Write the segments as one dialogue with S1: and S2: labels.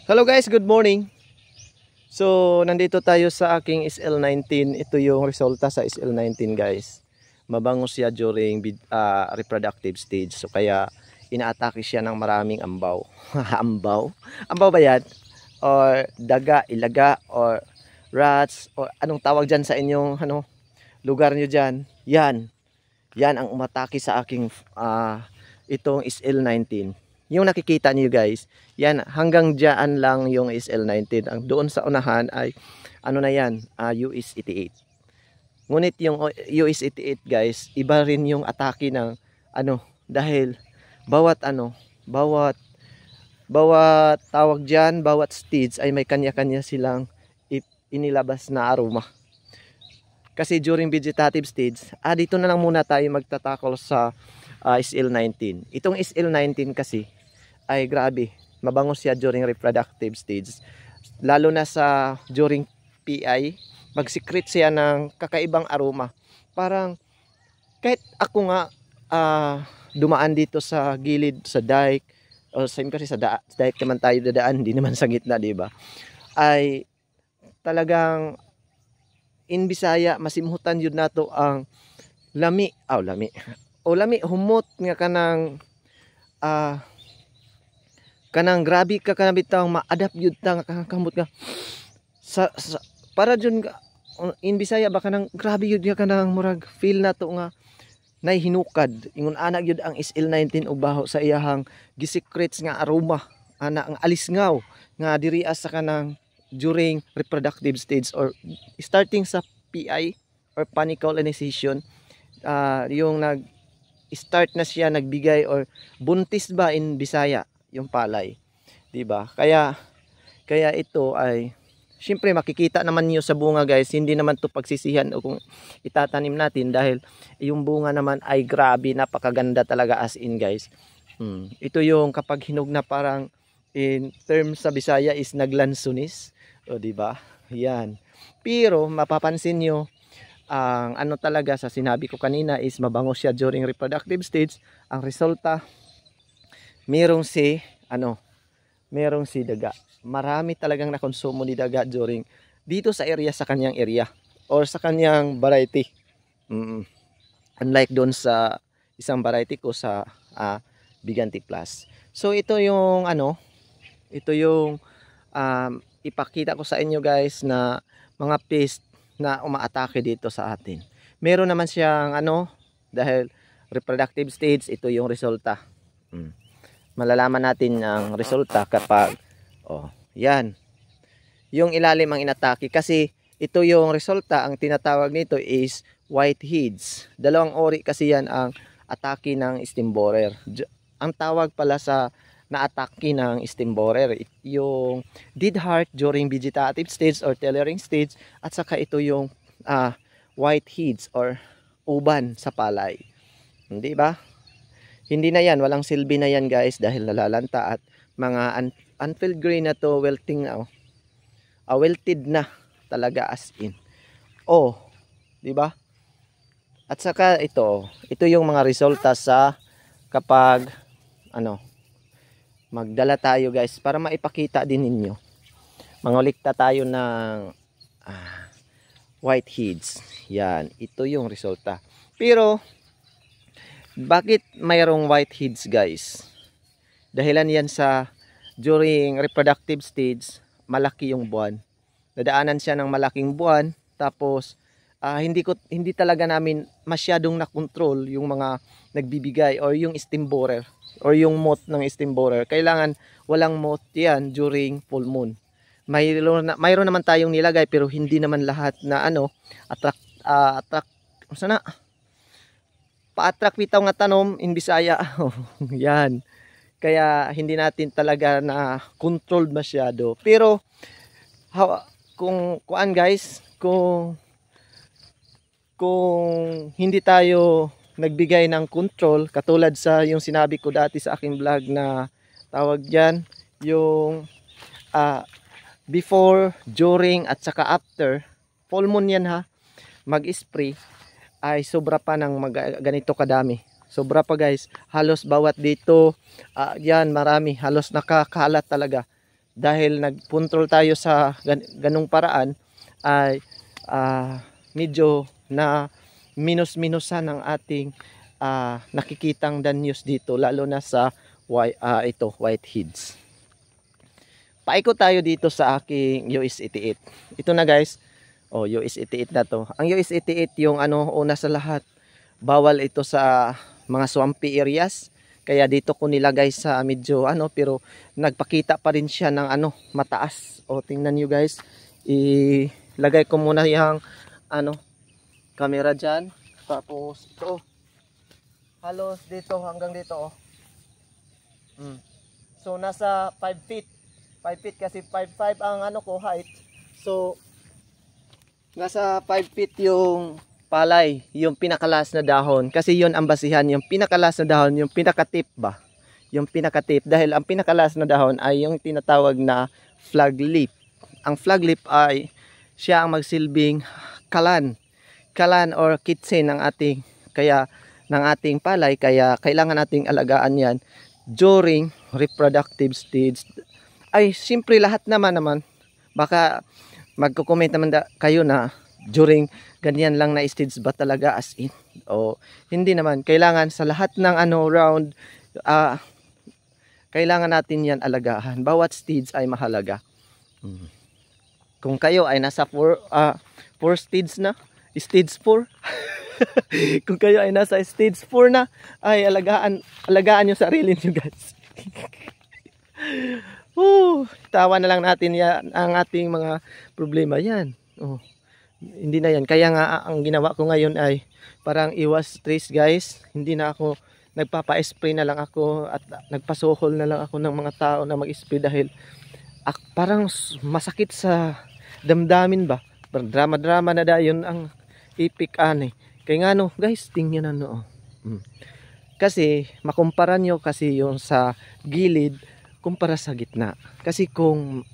S1: Hello guys, good morning. So, nandito tayo sa aking SL19. Ito yung resulta sa SL19 guys. Mabango siya during reproductive stage. So, kaya inaatake siya ng maraming ambaw. Ambaw? Ambaw ba yan? Or daga, ilaga, or rats, or anong tawag dyan sa inyong lugar nyo dyan? Yan. Yan ang umatake sa aking itong SL19. Yung nakikita niyo guys, yan hanggang diyan lang yung SL19. Ang doon sa unahan ay ano na yan, US88. Ngunit yung US88 guys, iba rin yung atake ng dahil bawat bawat tawag diyan, bawat stage ay may kanya-kanya silang inilabas na aroma. Kasi during vegetative stage, dito na lang muna tayo magtatakol sa SL19. Itong SL19 kasi ay grabe, mabango siya during reproductive stage. Lalo na sa during PI, mag-secrete siya ng kakaibang aroma. Parang kahit ako nga dumaan dito sa gilid sa dike, o siyempre sa dike naman tayo dadaan, hindi naman sa gitna, di ba? Ay talagang in Bisaya masimhutan yun nato ang lami, humot nga kanang grabe ka kanabitaw ma-adapt yun ta kamot ka para dun in Bisaya ba kanang grabe yun ka kanang murag feel na to nga nay hinukad ingon anak yun ang SL19 ubaho sa iyahang gisekretes nga aroma ana ang alisngaw nga dirias sa kanang during reproductive stage or starting sa PI or panicle initiation, yung start na siya nagbigay or buntis ba in Bisaya yung palay, di ba? Kaya ito ay syempre makikita naman niyo sa bunga guys, hindi naman to pagsisihan o kung itatanim natin dahil yung bunga naman ay grabe, napakaganda talaga as in guys. Ito yung kapag hinog na parang in terms sa Bisaya is naglansunis, o di ba? Yan. Pero mapapansin niyo ang talaga sa sinabi ko kanina is mabango siya during reproductive stage. Ang resulta merong si daga. Marami talagang nakonsumo ni daga during dito sa area, sa kanyang area or sa kanyang variety. Unlike doon sa isang variety ko sa Bigante Plus. So ito yung ipakita ko sa inyo guys na mga pest na umaatake dito sa atin. Meron naman siyang dahil reproductive stage, ito yung resulta. Malalaman natin ang resulta kapag yan yung ilalim ang inatake, kasi ito yung resulta. Ang tinatawag nito is whiteheads. Dalawang ori kasi yan ang atake ng stem borer. Ang tawag pala sa na-atake ng stem borer yung dead heart during vegetative stage or tailoring stage, at saka ito yung whiteheads or uban sa palay. Hindi ba? Hindi na yan, walang silbi na yan guys dahil nalalanta at mga unfilled grain na to, wilting na wilted na talaga as in. Di ba? At saka ito yung mga resulta sa kapag magdala tayo guys para maipakita din ninyo. Mangulikta tayo ng whiteheads. Yan, ito yung resulta. Pero bakit mayroong whiteheads guys? Dahilan yan sa during reproductive stage, malaki yung buwan. Nadaanan siya ng malaking buwan, tapos hindi talaga namin masyadong na-control yung mga nagbibigay or yung stem borer or yung moth ng stem borer. Kailangan walang moth yan during full moon. Mayroon naman tayong nilagay pero hindi naman lahat na pa-attract bitaw nga tanom in Bisaya. Yan. Kaya hindi natin talaga na controlled masyado. Pero kung hindi tayo nagbigay ng control, katulad sa yung sinabi ko dati sa aking vlog na tawag dyan, yung before, during, at saka after, full moon yan mag-spray, ay sobra pa ng ganito kadami. Sobra pa guys, halos bawat dito, yan marami, halos nakakalat talaga. dahil nagpuntrol tayo sa ganung paraan ay medyo na minus-minusan ang ating nakikitang danyos dito, lalo na sa whiteheads. Paikot tayo dito sa aking US 88. Ito na guys, US 88 na to. Ang US 88 yung una sa lahat, bawal ito sa mga swampy areas. Kaya dito ko nilagay sa medyo pero nagpakita pa rin siya ng mataas. Tingnan nyo guys. Ilagay ko muna yung camera dyan. Tapos ito. Halos dito hanggang dito So nasa 5 feet. 5 feet kasi 5'5" ang ko height. So nasa 5 feet yung palay, yung pinakalas na dahon, kasi yon ang basihan, yung pinakalas na dahon, yung pinakatip ba, yung pinakatip, dahil ang pinakalas na dahon ay yung tinatawag na flag leaf. Ang flag leaf ay siya ang magsilbing kalan or kitsen ng ating palay, kaya kailangan nating alagaan yan during reproductive stage. Ay siyempre lahat naman baka magko-comment naman kayo na during ganyan lang na stage ba talaga, as in hindi naman. Kailangan sa lahat ng round kailangan natin yan alagaan. Bawat stage ay mahalaga. Kung kayo ay nasa 4 stage na, stage 4 kung kayo ay nasa stage 4 na, ay alagaan yung sarili nyo guys. Tawa na lang natin yan, ang ating mga problema yan. Hindi na yan. Kaya nga ang ginawa ko ngayon ay parang iwas stress guys. Hindi na ako nagpapa-spray na lang ako at nagpasuhol na lang ako ng mga tao na mag-spray dahil parang masakit sa damdamin ba. Drama-drama na dayon ang epic Kaya nga guys, tingnan na Kasi makumpara nyo kasi yung sa gilid kumpara sa gitna. Kasi kung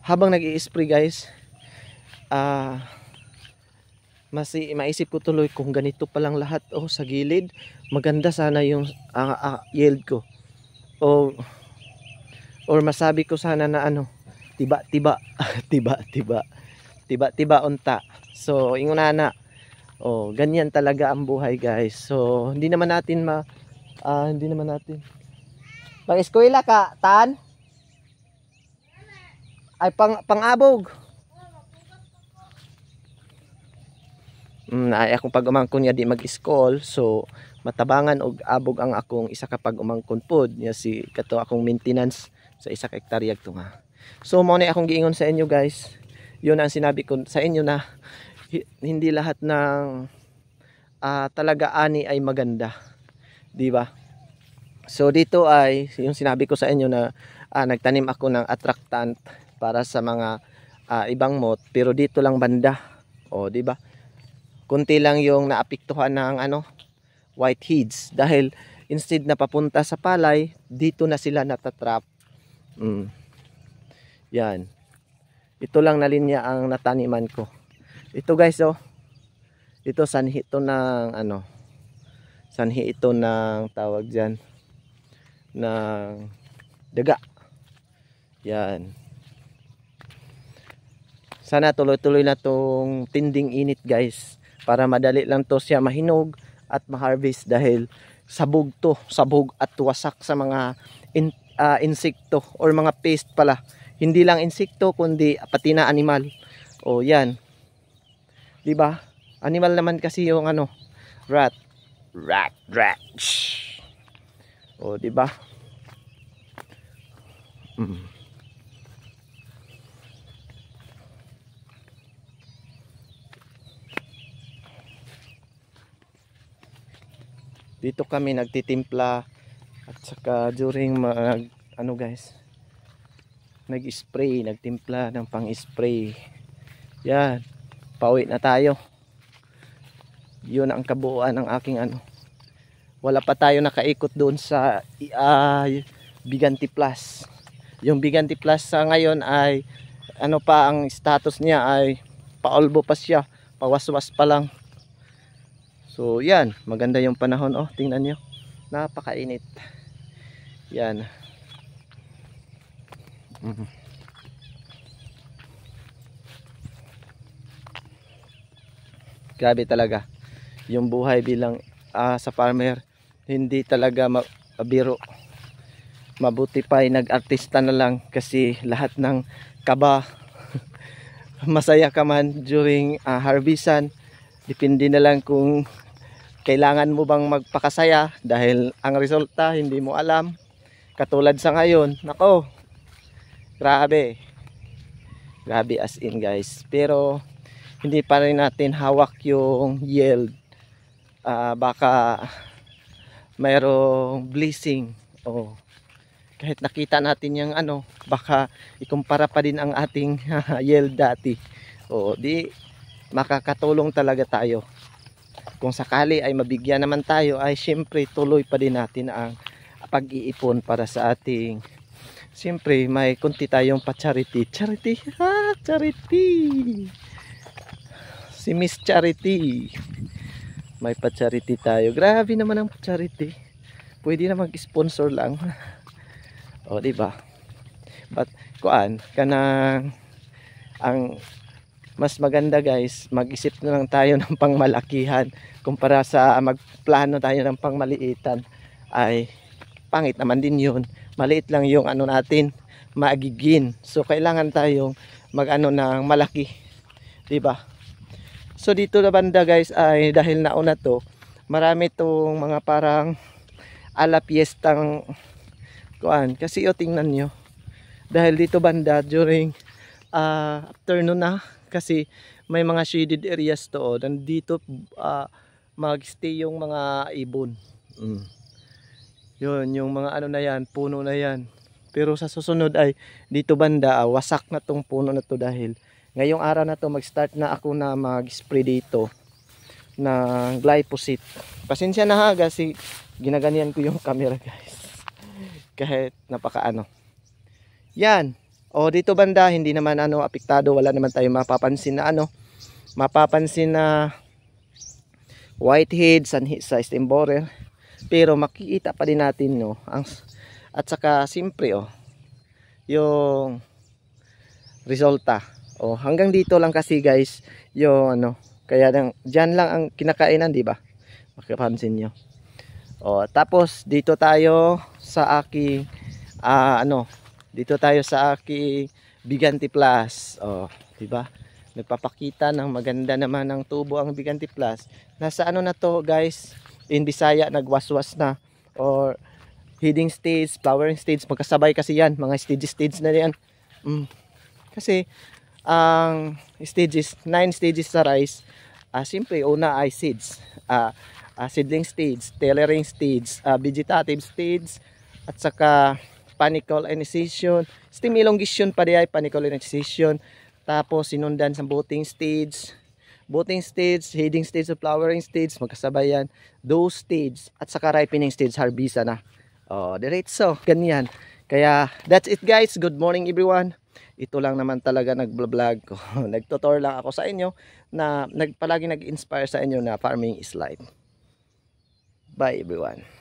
S1: habang nag-i-spray guys, maisip ko tuloy kung ganito pa lang lahat sa gilid, maganda sana yung yield ko, or masabi ko sana na tiba unta. So inguna ganyan talaga ang buhay guys. So hindi naman natin mag-eskwela ka tan ay pang-abog. Ay akong pag umangkon niya di mag-school, so matabangan og abog ang akong isa ka pag umangkon pod niya si kato akong maintenance sa isa ka hektarya to nga. So mao na akong giingon sa inyo guys. Yun ang sinabi ko sa inyo na hindi lahat ng talaga ani ay maganda, di ba? So dito ay yung sinabi ko sa inyo na nagtanim ako ng attractant para sa mga ibang moth, pero dito lang banda, di ba? Kunti lang yung naapektuhan ng whiteheads dahil instead na papunta sa palay, dito na sila natatrap. Yan. Ito lang na linya ang nataniman ko. Ito guys ito sanhi ito ng sanhi ito ng tawag diyan ng daga. Yan. Sana tuloy-tuloy na tong tinding init guys, para madali lang to siya mahinog at ma-harvest dahil sabog at wasak sa mga insekto or mga pest pala. Hindi lang insekto kundi pati na animal. Yan. 'Di ba? Animal naman kasi yung rat. 'Di ba? Dito kami nagtitimpla at saka during guys, nag-spray, nagtimpla ng pang-spray. Yan, pauwi na tayo. Yun ang kabuuan ng aking wala pa tayo nakaikot doon sa Biganti Plus. Yung Biganti Plus sa ngayon ay pa ang status niya ay paulbo pa siya, pawaswas pa lang. So yan, maganda yung panahon. Tingnan nyo, napakainit. Yan. Grabe talaga. Yung buhay bilang sa farmer, hindi talaga mabiro. Mabuti pa ay nag-artista na lang kasi lahat ng kaba masaya ka man during harvestan. Depende na lang kung kailangan mo bang magpakasaya dahil ang resulta hindi mo alam. Katulad sa ngayon, nako, grabe. Grabe as in guys. Pero hindi pa rin natin hawak yung yield. Baka mayroong blessing. Kahit nakita natin yung baka ikumpara pa din ang ating yield dati. Di makakatulong talaga tayo. Kung sakali ay mabigyan naman tayo, ay syempre tuloy pa din natin ang pag-iipon para sa ating, syempre may kunti tayong pa-charity. Charity, charity. Si Miss Charity. May pa-charity tayo. Grabe naman ang pa-charity. Pwede na mag-sponsor lang. Di ba? But kanang ang mas maganda guys, mag-isip na lang tayo ng pangmalakihan kumpara sa magplano tayo ng pangmaliitan. Ay pangit naman din yun. Maliit lang yung natin magigin. So kailangan tayong ng malaki, 'di ba? So dito na banda guys ay dahil nauna to, marami tong mga parang ala piyestang kasi tingnan nyo, dahil dito banda during afternoon na, kasi may mga shaded areas to, nandito magstay yung mga ibon. Yun yung mga na yan, puno na yan. Pero sa susunod ay dito banda wasak na tong puno na to, dahil ngayong araw na to mag-start na ako na mag-spray dito ng glyphosate. Pasensya na ha kasi ginaganyan ko yung camera guys. Kahit napaka yan. Dito banda hindi naman apektado, wala naman tayo mapapansin na whitehead sa stem borer. Pero makikita pa din natin at saka simpre yung resulta. Hanggang dito lang kasi guys yung kaya diyan lang ang kinakainan, di ba? Mapapansin niyo. Tapos dito tayo sa aking dito tayo sa aking Bigante Plus. Di ba? Nagpapakita ng maganda naman ng tubo ang Bigante Plus. Nasa na to guys? In Bisaya nagwaswas na, or heading stage, flowering stage, magkasabay kasi yan, mga stage na yan. Kasi ang stages, 9 stages sa rice. Siyempre una ay seeds, seedling stage, tailoring stage, vegetative stage, at saka panicle initiation, stem elongation pa diay, panicle initiation, tapos sinundan sa budding stage, heading stage, flowering stage, magkasabay yan, those stage, at saka ripening stage, harvesta na. Diretso, ganyan. Kaya that's it guys, good morning everyone. Ito lang naman talaga nag-vlog ko. Nagtutor lang ako sa inyo na palagi nag-inspire sa inyo na farming is life. Bye everyone.